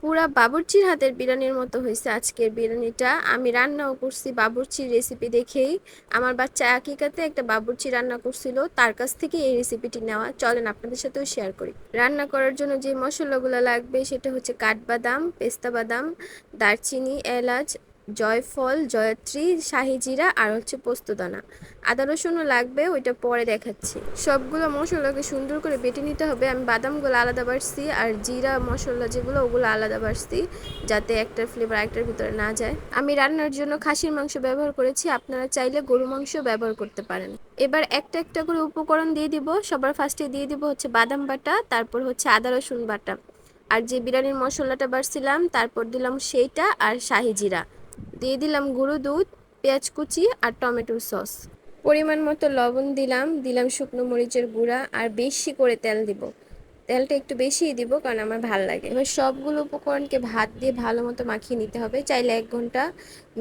পুরা বাবুর্চির হাতের বিরিয়ানির মতো হয়েছে আজকের বিরিয়ানিটা। আমি রান্নাও করছি বাবুর্চির রেসিপি দেখেই। আমার বাচ্চা আকিকাতে একটা বাবুর্চি রান্না করছিল, তার কাছ থেকে এই রেসিপিটি নেওয়া। চলেন আপনাদের সাথেও শেয়ার করি। রান্না করার জন্য যে মশলাগুলো লাগবে সেটা হচ্ছে কাঠবাদাম, পেস্তা বাদাম, দারচিনি, এলাচ, জয়ফল, জয়ত্রী, শাহি জিরা আর হচ্ছে পোস্তদানা। আদা রসুনও লাগবে, ওইটা পরে দেখাচ্ছি। সবগুলো মশলাকে সুন্দর করে বেটে নিতে হবে। আমি বাদামগুলো আলাদা বাড়ছি আর জিরা মশলা যেগুলো ওগুলো আলাদা বাড়ছি, যাতে একটার ফ্লেভার আরেকটার ভিতরে না যায়। আমি রান্নার জন্য খাসির মাংস ব্যবহার করেছি, আপনারা চাইলে গরু মাংস ব্যবহার করতে পারেন। এবার একটা একটা করে উপকরণ দিয়ে দিব। সবার ফার্স্টে দিয়ে দিব হচ্ছে বাদাম বাটা, তারপর হচ্ছে আদা রসুন বাটা, আর যে বিরিয়ানির মশলাটা বাড়ছিলাম তারপর দিলাম সেইটা, আর শাহি জিরা দিয়ে দিলাম, গুঁড়ো দুধ, পেঁয়াজ কুচি আর টমেটোর সস। পরিমাণ মতো লবণ দিলাম, দিলাম শুকনো মরিচের গুঁড়া, আর বেশি করে তেল দিব। তেলটা একটু বেশিই দিব কারণ আমার ভাল লাগে। এবার সবগুলো উপকরণকে ভাত দিয়ে ভালো মতো মাখিয়ে নিতে হবে। চাইলে 1 ঘন্টা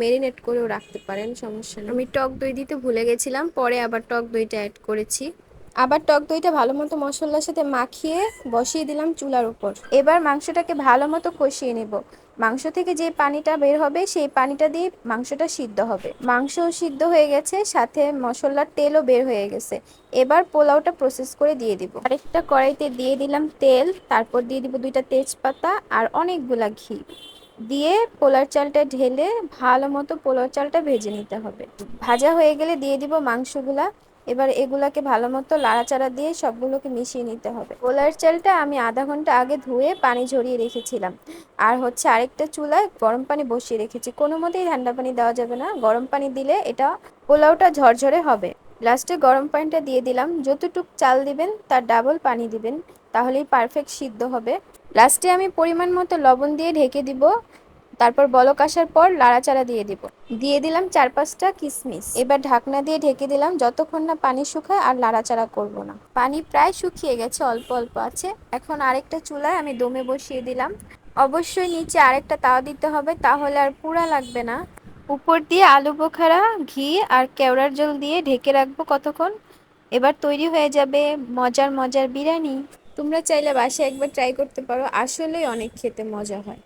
মেরিনেট করেও রাখতে পারেন, সমস্যা নেই। আমি টক দই দিতে ভুলে গেছিলাম, পরে আবার টক দইটা অ্যাড করেছি। আবার টক দইটা ভালো মতো মশলার সাথে মাখিয়ে বসিয়ে দিলাম চুলার উপর। এবার মাংসটাকে ভালো মতো কষিয়ে নেব। মাংস থেকে যে পানিটা বের হবে সেই পানিটা দিয়ে মাংসটা সিদ্ধ হবে। মাংসও সিদ্ধ হয়ে গেছে, সাথে মশলার তেলও বের হয়ে গেছে। এবার পোলাওটা প্রসেস করে দিয়ে দিব। আরেকটা কড়াইতে দিয়ে দিলাম তেল, তারপর দিয়ে দিব 2টা তেজপাতা আর অনেকগুলা ঘি। দিয়ে পোলার চালটা ঢেলে ভালো মতো পোলাও চালটা ভেজে নিতে হবে। ভাজা হয়ে গেলে দিয়ে দিব মাংসগুলা। এবার এগুলাকে ভালো মতো লাড়াচাড়া দিয়ে সবগুলোকে মিশিয়ে নিতে হবে। পোলার চালটা আমি আধা ঘন্টা আগে ধুয়ে পানি ঝরিয়ে রেখেছিলাম। আর হচ্ছে আরেকটা চুলায় গরম পানি বসিয়ে রেখেছি। কোনো মতেই ঠান্ডা পানি দেওয়া যাবে না, গরম পানি দিলে এটা পোলাওটা ঝরঝরে হবে। লাস্টে গরম পানিটা দিয়ে দিলাম। যতটুক চাল দিবেন তার ডাবল পানি দিবেন, তাহলেই পারফেক্ট সিদ্ধ হবে। লাস্টে আমি পরিমাণ মতো লবণ দিয়ে ঢেকে দিব। তারপর বলক আসার পর লাড়াচাড়া দিয়ে দিব। দিয়ে দিলাম 4-5টা কিশমিশ। এবার ঢাকনা দিয়ে ঢেকে দিলাম যতক্ষণ না পানি শুকায়, আর লাড়াচাড়া করব না। পানি প্রায় শুকিয়ে গেছে, অল্প অল্প আছে। এখন আরেকটা চুলায় আমি দমে বসিয়ে দিলাম। অবশ্যই নিচে আরেকটা তাওয়া দিতে হবে, তাহলে আর পুড়া লাগবে না। উপর দিয়ে আলু বোখারা, ঘি আর কেওড়ার জল দিয়ে ঢেকে রাখবো কতক্ষণ। এবার তৈরি হয়ে যাবে মজার মজার বিরিয়ানি। তোমরা চাইলে বাসায় একবার ট্রাই করতে পারো, আসলেই অনেক খেতে মজা হয়।